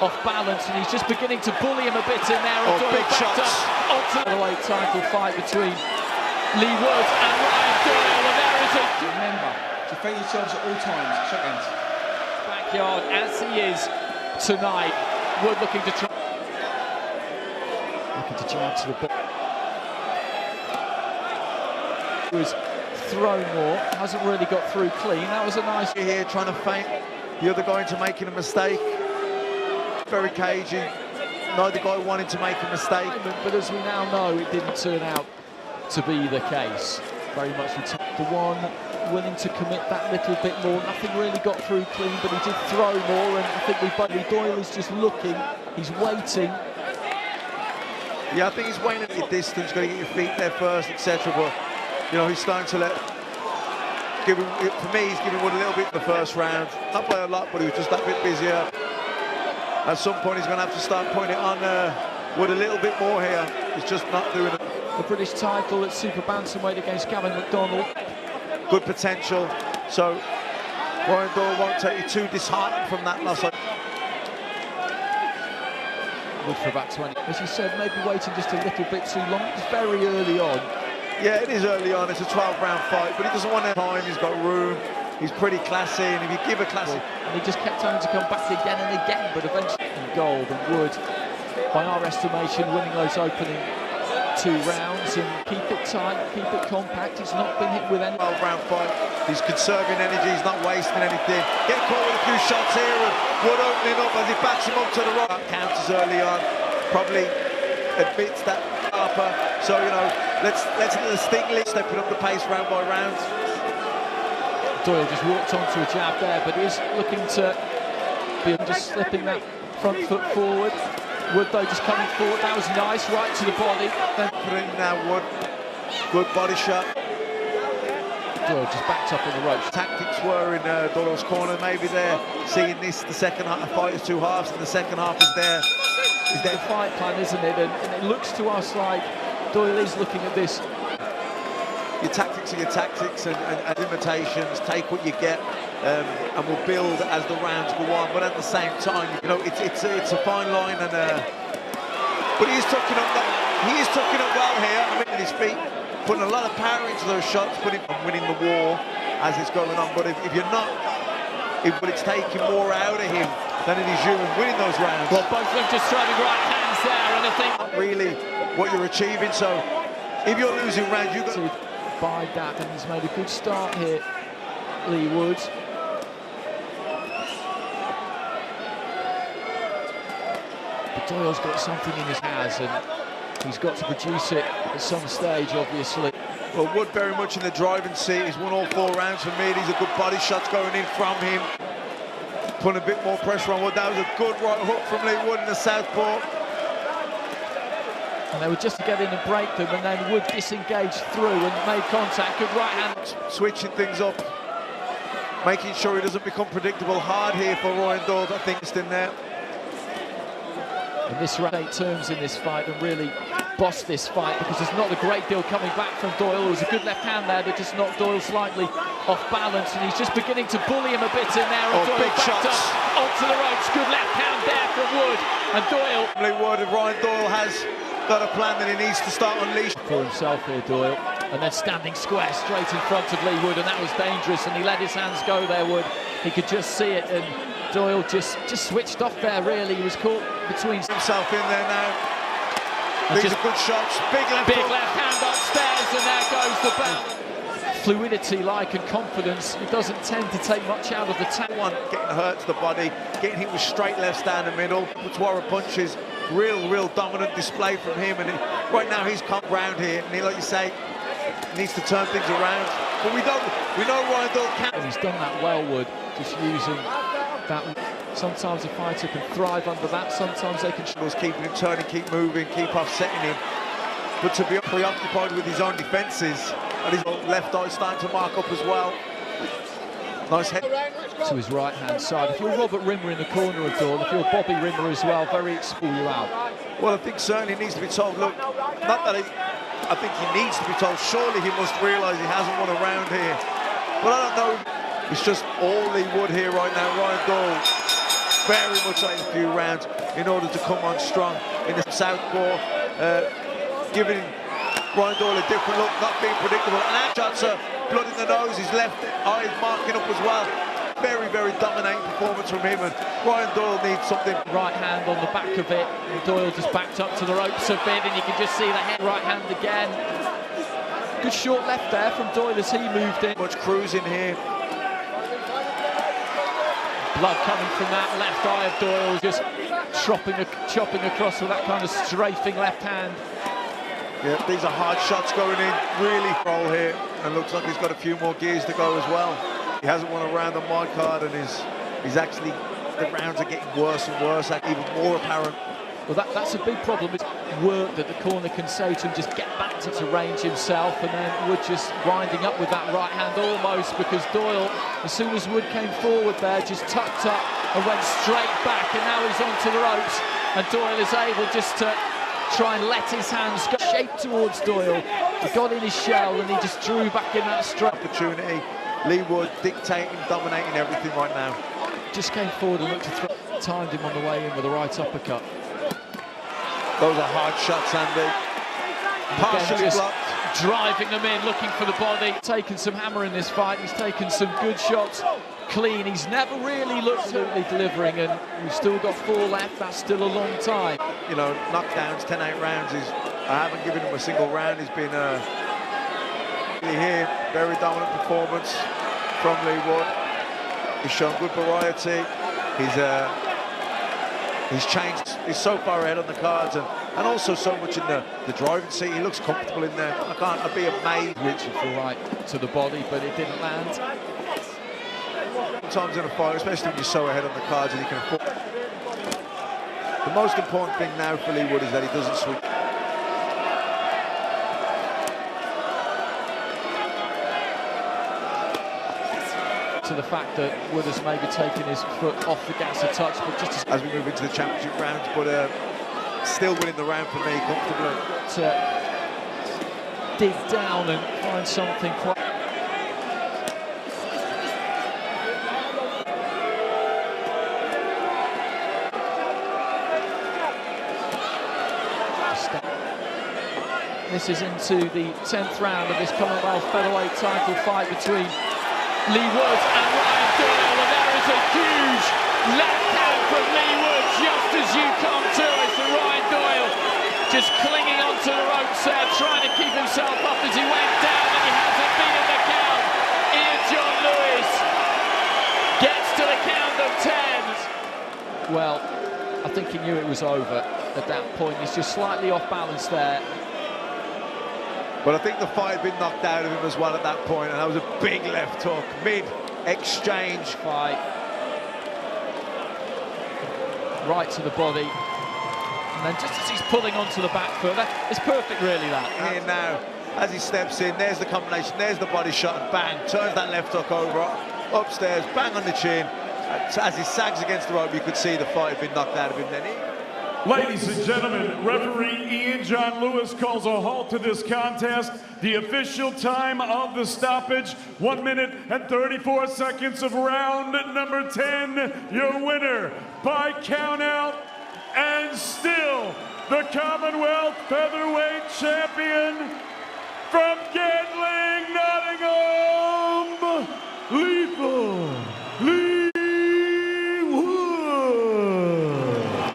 off balance, and he's just beginning to bully him a bit in there. And big shots. Onto the featherweight title fight between Leigh Wood and Ryan Doyle, and there is a... Remember, defend yourselves at all times. Shake hands. Backyard as he is tonight. Wood looking to try... Looking to jab to the ball. Was thrown more, hasn't really got through clean. That was a nice... Here trying to feint the other guy into making a mistake. Very cagey. Neither guy wanted to make a mistake. But as we now know, it didn't turn out to be the case. Very much the one willing to commit that little bit more. Nothing really got through clean, but he did throw more, and I think Doyle is just looking, he's waiting. Yeah, I think he's waiting at your distance, got to get your feet there first, etc. But you know, he's starting to let... for me, he's giving Wood a little bit in the first round. Not by a lot, but he was just that bit busier. At some point, he's going to have to start putting it on Wood a little bit more here. He's just not doing it. The British title at super bantamweight against Gavin McDonald. Good potential. So Ryan Doyle won't take you too disheartened from that loss. Wood for about 20. As you said, maybe waiting just a little bit too long. It's very early on. Yeah, it is early on. It's a 12-round fight, but he doesn't want time. He's got room. He's pretty classy, and if you give a classy... And he just kept having to come back again and again, but eventually in gold. And Wood, by our estimation, winning those opening 2 rounds, and keep it tight, keep it compact. He's not been hit with any... 12-round fight. He's conserving energy. He's not wasting anything. Get caught with a few shots here, and Wood opening up as he backs him up to the right. Counters early on. Probably admits that Harper. So, you know, let's let the Stingley stepping up the pace round by round. Doyle just walked onto a jab there, but he's looking to be just slipping that front foot forward. Wood, though, just coming forward. That was nice, right to the body. Then put it in now, Wood. Good body shot. Doyle just backed up on the ropes. Tactics were in Doyle's corner. Maybe they're seeing this, the second half, the fight is 2 halves, and the second half is there. It's the fight plan, isn't it? And it looks to us like Doyle is looking at this. Your tactics are your tactics, and limitations. Take what you get, and we'll build as the rounds go on. But at the same time, you know, it's a fine line, and but he is tucking up well here. I mean, his feet, putting a lot of power into those shots, winning the war as it's going on. But if you're not, but it's taking more out of him than it is you in winning those rounds. Well, both of them just throwing right hands there, and I think not really what you're achieving. So if you're losing rounds, you've got to bide that, and he's made a good start here, Leigh Wood. But Doyle's got something in his hands, and he's got to produce it at some stage, obviously. Well, Wood very much in the driving seat. He's won all 4 rounds for me. These are good body shots going in from him. Putting a bit more pressure on Wood. That was a good right hook from Leigh Wood in the southpaw. And they were just to get in and break them, and then Wood disengaged through and made contact. Good right hand. Switching things up, making sure he doesn't become predictable. Hard here for Ryan Doyle, I think, it's in there. And this round 8 terms in this fight and really bossed this fight, because there's not a great deal coming back from Doyle. There was a good left hand there that just knocked Doyle slightly off balance, and he's just beginning to bully him a bit in there. And Doyle big backed shots up onto the ropes. Good left hand there from Wood, and Doyle. Leigh Wood, and Ryan Doyle has got a plan that he needs to start unleashing for himself here, Doyle, and then standing square straight in front of Leigh Wood, and that was dangerous, and he let his hands go there, Wood. He could just see it, and Doyle just switched off there, really. He was caught between himself in there now. These are good shots. Big left hand upstairs, and there goes the bounce. Fluidity, like, and confidence. He doesn't tend to take much out of the tap. One getting hurt to the body, getting hit with straight lefts down the middle. Twara punches. Real dominant display from him, and right now he's come round here, and he, like you say, needs to turn things around. But we know Ryan Doyle can. And he's done that well, Wood, just using that. Sometimes a fighter can thrive under that, sometimes they can... Keeping him turning, keep moving, keep offsetting him. But to be preoccupied with his own defences, and his left eye starting to mark up as well. Nice head. To his right-hand side. If you're Robert Rimmer in the corner of Doyle, if you're Bobby Rimmer as well, very explore you out. Well, I think certainly he needs to be told, look, not that I think he needs to be told, surely he must realise he hasn't won a round here. But I don't know, it's just all Leigh Wood here right now. Ryan Doyle very much like a few rounds in order to come on strong in the southpaw, giving Ryan Doyle a different look, not being predictable. And that shots are blood in the nose, his left eye is marking up as well. Very, very dominating performance from him, and Ryan Doyle needs something. Right hand on the back of it, and Doyle just backed up to the ropes a bit, and you can just see the head right hand again. Good short left there from Doyle as he moved in. Much cruising here. Blood coming from that left eye of Doyle, just chopping across with that kind of strafing left hand. Yeah, these are hard shots going in, really roll here, and looks like he's got a few more gears to go as well. He hasn't won a round on my card, and he's actually, the rounds are getting worse and worse, even more apparent. Well, that's a big problem. It's work that the corner can say to him, just get back to range himself, and then Wood just winding up with that right hand almost, because Doyle, as soon as Wood came forward there, just tucked up and went straight back, and now he's onto the ropes, and Doyle is able just to try and let his hands go shape towards Doyle. He got in his shell and he just drew back in that strike. Opportunity. Leigh Wood dictating, dominating everything right now. Just came forward and looked to throw, timed him on the way in with a right uppercut. Those are hard shots, Andy. Partially blocked. Driving them in, looking for the body. Taken some hammer in this fight. He's taken some good shots. Clean. He's never really looked absolutely delivering, and we've still got 4 left. That's still a long time. You know, knockdowns, 10-8 rounds. I haven't given him a single round. He's been here, very dominant performance from Leigh Wood. He's shown good variety. He's changed. He's so far ahead on the cards, and also so much in the driving seat. He looks comfortable in there. I'd be amazed. Reaching for right to the body, but it didn't land. Sometimes in a fight, especially when you're so ahead on the cards and you can afford. The most important thing now for Leigh Wood is that he doesn't switch. To the fact that Wood has maybe taken his foot off the gas a touch, but just as we move into the championship rounds, but still winning the round for me comfortably. To dig down and find something quite. This is into the 10th round of this Commonwealth featherweight title fight between Leigh Wood and Ryan Doyle, and there is a huge left hand from Leigh Wood just as you come to it. So Ryan Doyle just clinging onto the ropes there, trying to keep himself up as he went down, and he hasn't beaten the count. Ian John Lewis gets to the count of 10. Well, I think he knew it was over at that point. He's just slightly off balance there. But I think the fight had been knocked out of him as well at that point, and that was a big left hook, mid-exchange fight. Right to the body. And then just as he's pulling onto the back foot, it's perfect really, that. Here now, as he steps in, there's the combination, there's the body shot, and bang, turns that left hook over, upstairs, bang on the chin. As he sags against the rope, you could see the fight had been knocked out of him then. Ladies and gentlemen, referee Ian John Lewis calls a halt to this contest. The official time of the stoppage, 1 minute and 34 seconds of round number 10. Your winner by countout, and still the Commonwealth featherweight champion from Gatling, Nottingham, Leigh Wood.